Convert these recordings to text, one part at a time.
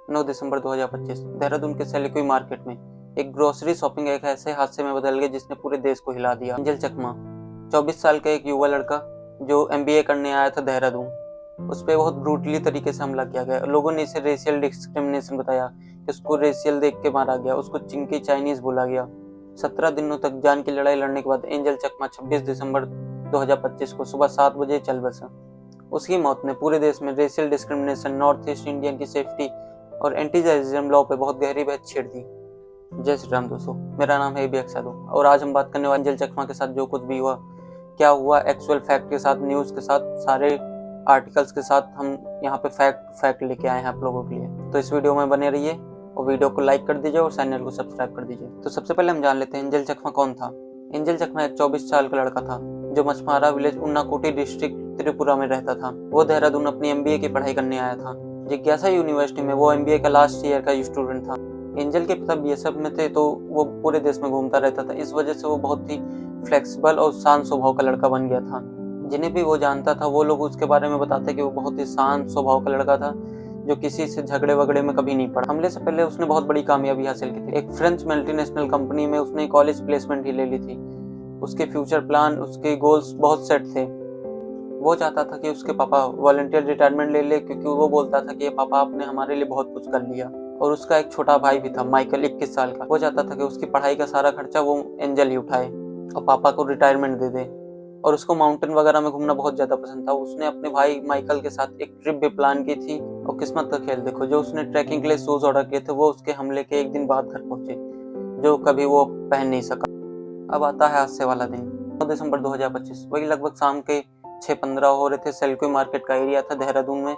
9 दिसंबर 2025 देहरादून के सेलिकोई मार्केट में एक ग्रोसरी शॉपिंग एक ऐसे हादसे में बदल गई जिसने पूरे देश को हिला दिया। एंजल चकमा 24 साल का एक युवा लड़का जो एमबीए करने आया था देहरादून, उस पर बहुत ब्रूटली तरीके से हमला किया गया। लोगों ने इसे रेशियल डिस्क्रिमिनेशन बताया कि उसको रेशियल देख के मारा गया, उसको चिंकी चाइनीज बोला गया। 17 दिनों तक जान की लड़ाई लड़ने के बाद एंजल चकमा 26 दिसंबर 2025 को सुबह 7 बजे चल बसा। उसकी मौत ने पूरे देश में racial discrimination, north east Indian की सेफ्टी और एंटी टेररिज्म लॉ पे बहुत गहरी बहस छेड़ दी। जय श्री राम दोस्तों, मेरा नाम है एबीएक्स साधु और आज हम बात करने वाले एंजल चकमा के साथ जो कुछ भी हुआ, क्या हुआ, एक्चुअल फैक्ट के साथ, न्यूज़ के साथ, सारे आर्टिकल्स के साथ हम यहाँ पे फैक्ट लेके आए हैं आप लोगों के लिए। तो इस वीडियो में बने रहिए और वीडियो को लाइक कर दीजिए और चैनल को सब्सक्राइब कर दीजिए। तो सबसे पहले हम जान लेते हैं एंजल चकमा कौन था। एंजल चकमा एक 24 साल का लड़का था जो मछमारा विलेज उन्नाकोटी डिस्ट्रिक्ट त्रिपुरा में रहता था। वो देहरादून अपनी एमबीए की पढ़ाई करने आया था। जिज्ञासा यूनिवर्सिटी में वो एमबीए का लास्ट ईयर का स्टूडेंट था। एंजल के पिता बीएसएफ में थे तो वो पूरे देश में घूमता रहता था। इस वजह से वो बहुत ही फ्लेक्सिबल और शांत स्वभाव का लड़का बन गया था। जिन्हें भी वो जानता था वो लोग उसके बारे में बताते कि वो बहुत ही शांत स्वभाव का लड़का था जो किसी से झगड़े वगड़े में कभी नहीं पड़ा। हमले से पहले उसने बहुत बड़ी कामयाबी हासिल की थी। एक फ्रेंच मल्टीनेशनल कंपनी में उसने कॉलेज प्लेसमेंट ही ले ली थी। उसके फ्यूचर प्लान, उसके गोल्स बहुत सेट थे। वो चाहता था कि उसके पापा वॉलंटियर रिटायरमेंट ले ले, क्योंकि वो बोलता था कि पापा आपने हमारे लिए बहुत कुछ कर लिया। और उसका एक छोटा भाई भी था, माइकल, 21 साल का। वो चाहता था कि उसकी पढ़ाई का सारा खर्चा वो एंजल ही उठाए और पापा को रिटायरमेंट दे दे। और उसको माउंटेन वगैरह में घूमना बहुत ज्यादा पसंद था। उसने अपने भाई माइकल के साथ एक ट्रिप भी प्लान की थी और किस्मत का खेल देखो, जो उसने ट्रैकिंग के लिए शूज ऑर्डर किए थे वो उसके हमले के एक दिन बाद घर पहुंचे, जो कभी वो पहन नहीं सका। अब आता है हादसे वाला दिन, 9 दिसंबर 2025। वही लगभग शाम के 6:15 हो रहे थे। सेलिकोई मार्केट का एरिया था देहरादून में।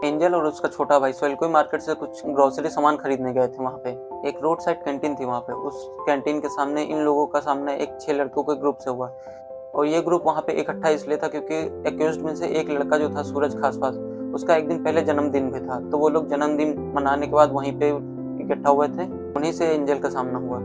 एंजल और उसका छोटा भाई सेलिकोई मार्केट से कुछ ग्रोसरी सामान खरीदने गए थे। वहाँ पे एक रोड साइड कैंटीन थी। वहाँ पे उस कैंटीन के सामने इन लोगों का सामना एक 6 लड़कों के ग्रुप से हुआ। और ये ग्रुप वहाँ पे इकट्ठा इसलिए था क्योंकि एक्यूज्ड में से एक लड़का जो था सूरज खासपास, उसका एक दिन पहले जन्मदिन भी था। तो वो लोग जन्मदिन मनाने के बाद वहीं पे इकट्ठा हुए थे। उन्हीं से एंजल का सामना हुआ।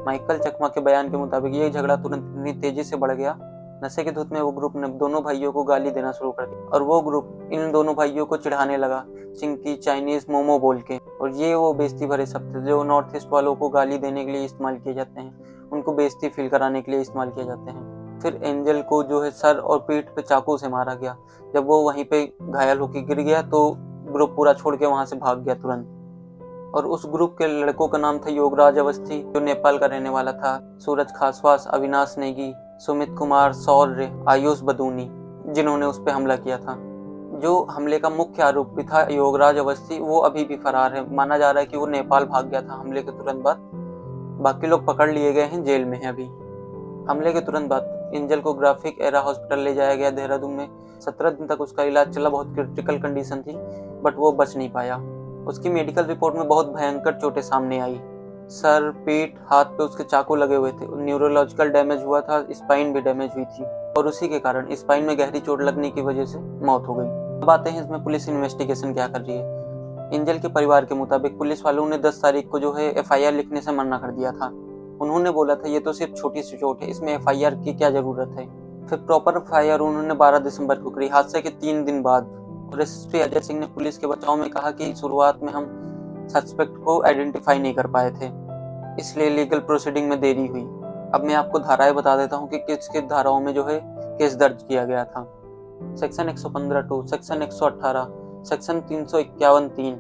माइकल चकमा के बयान के मुताबिक ये झगड़ा तुरंत इतनी तेजी से बढ़ गया, नशे के धुत में वो ग्रुप ने दोनों भाइयों को गाली देना शुरू कर दिया। और वो ग्रुप इन दोनों भाइयों को चिढ़ाने लगा चिंकी, चाइनीज, मोमो बोल के। और ये वो बेइज्जती भरे शब्द थे जो नॉर्थ ईस्ट वालों को गाली देने के लिए इस्तेमाल किए जाते हैं, उनको बेइज्जती फील कराने के लिए इस्तेमाल किए जाते हैं। फिर एंजल को जो है सर और पीठ पे चाकू से मारा गया। जब वो वहीं पे घायल होकर गिर गया तो ग्रुप पूरा छोड़ के वहां से भाग गया तुरंत। और उस ग्रुप के लड़कों का नाम था योगराज अवस्थी जो नेपाल का रहने वाला था, सूरज खासवास, अविनाश नेगी, सुमित कुमार, शौर्य, आयुष बदूनी, जिन्होंने उस पर हमला किया था। जो हमले का मुख्य आरोपी था योगराज अवस्थी, वो अभी भी फरार है। माना जा रहा है कि वो नेपाल भाग गया था हमले के तुरंत बाद। बाकी लोग पकड़ लिए गए हैं, जेल में है अभी। हमले के तुरंत बाद एंजल को ग्राफिक एरा हॉस्पिटल ले जाया गया देहरादून में। 17 दिन तक उसका इलाज चला। बहुत क्रिटिकल कंडीशन थी बट वो बच नहीं पाया। उसकी मेडिकल रिपोर्ट में बहुत भयंकर चोटें सामने आई। सर, पीठ, हाथ पे उसके चाकू लगे हुए थे। न्यूरोलॉजिकल डैमेज हुआ था, स्पाइन भी डैमेज हुई थी और उसी के कारण स्पाइन में गहरी चोट लगने की वजह से मौत हो गई। अब आते हैं इसमें पुलिस इन्वेस्टिगेशन क्या कर रही है। एंजल के परिवार के मुताबिक पुलिस वालों ने 10 तारीख को जो है एफआईआर लिखने से मना कर दिया था। उन्होंने बोला था ये तो सिर्फ छोटी सी चोट है, इसमें एफआईआर की क्या जरूरत है। फिर प्रॉपर एफआईआर उन्होंने 12 दिसंबर को करी, हादसे के 3 दिन बाद। और एसपी अजय सिंह ने पुलिस के बचाव में कहा कि शुरुआत में हम सस्पेक्ट को आइडेंटिफाई नहीं कर पाए थे, इसलिए लीगल प्रोसीडिंग में देरी हुई। अब मैं आपको धाराएं बता देता हूँ कि किस किस धाराओं में जो है केस दर्ज किया गया था। सेक्शन 115(2), सेक्शन 118, सेक्शन 351(3),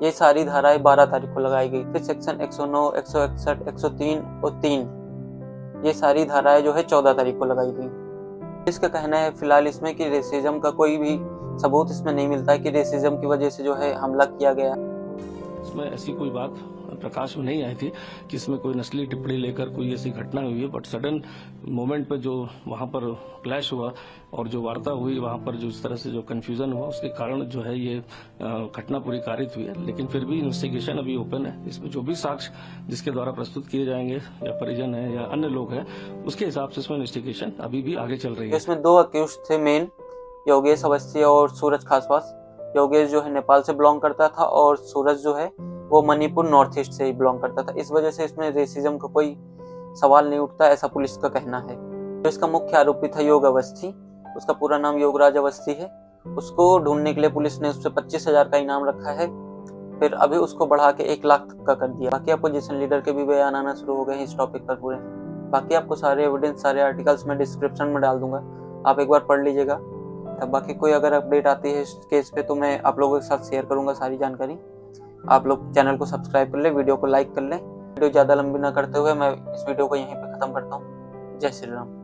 ये सारी धाराएं 12 तारीख को लगाई गई। फिर सेक्शन 109, 161, 103 और 3, ये सारी धाराएं जो है 14 तारीख को लगाई गई। इसका कहना है फिलहाल इसमें कि रेसिज्म का कोई भी सबूत इसमें नहीं मिलता है कि रेसिज्म की वजह से जो है हमला किया गया। इसमें ऐसी कोई बात प्रकाश में नहीं आई थी कि इसमें कोई नस्ली टिप्पणी लेकर कोई ऐसी घटना हुई है। बट सडन मोमेंट पे जो वहां पर क्लैश हुआ और जो वार्ता हुई वहां पर जो इस तरह से जो कंफ्यूजन हुआ, उसके कारण जो है ये घटना पूरी कारित हुई है। लेकिन फिर भी इन्वेस्टिगेशन अभी ओपन है। इसमें जो भी साक्ष्य जिसके द्वारा प्रस्तुत किए जाएंगे, या परिजन है या अन्य लोग हैं, उसके हिसाब से इसमें इन्वेस्टिगेशन अभी भी आगे चल रही है। इसमें 2 अक्यूज थे मेन, योगेश अवस्थी और सूरज खासवास। योगेश जो है नेपाल से बिलोंग करता था और सूरज जो है वो मणिपुर नॉर्थ ईस्ट से ही बिलोंग करता था। इस वजह से इसमें रेसिज्म का कोई सवाल नहीं उठता, ऐसा पुलिस का कहना है। तो इसका मुख्य आरोपी था योग अवस्थी, उसका पूरा नाम योगराज अवस्थी है। उसको ढूंढने के लिए पुलिस ने उससे 25,000 का इनाम रखा है, फिर अभी उसको बढ़ा के 1 लाख तक का कर दिया। बाकी अपोजिशन लीडर के भी बयान आना शुरू हो गए हैं इस टॉपिक पर पूरे। बाकी आपको सारे एविडेंस, सारे आर्टिकल्स मैं डिस्क्रिप्शन में डाल दूंगा, आप एक बार पढ़ लीजिएगा। तब बाकी कोई अगर अपडेट आती है इस केस पे तो मैं आप लोगों के साथ शेयर करूंगा सारी जानकारी। आप लोग चैनल को सब्सक्राइब कर ले, वीडियो को लाइक कर लें। वीडियो ज़्यादा लंबी ना करते हुए मैं इस वीडियो को यहीं पे ख़त्म करता हूँ। जय श्री राम।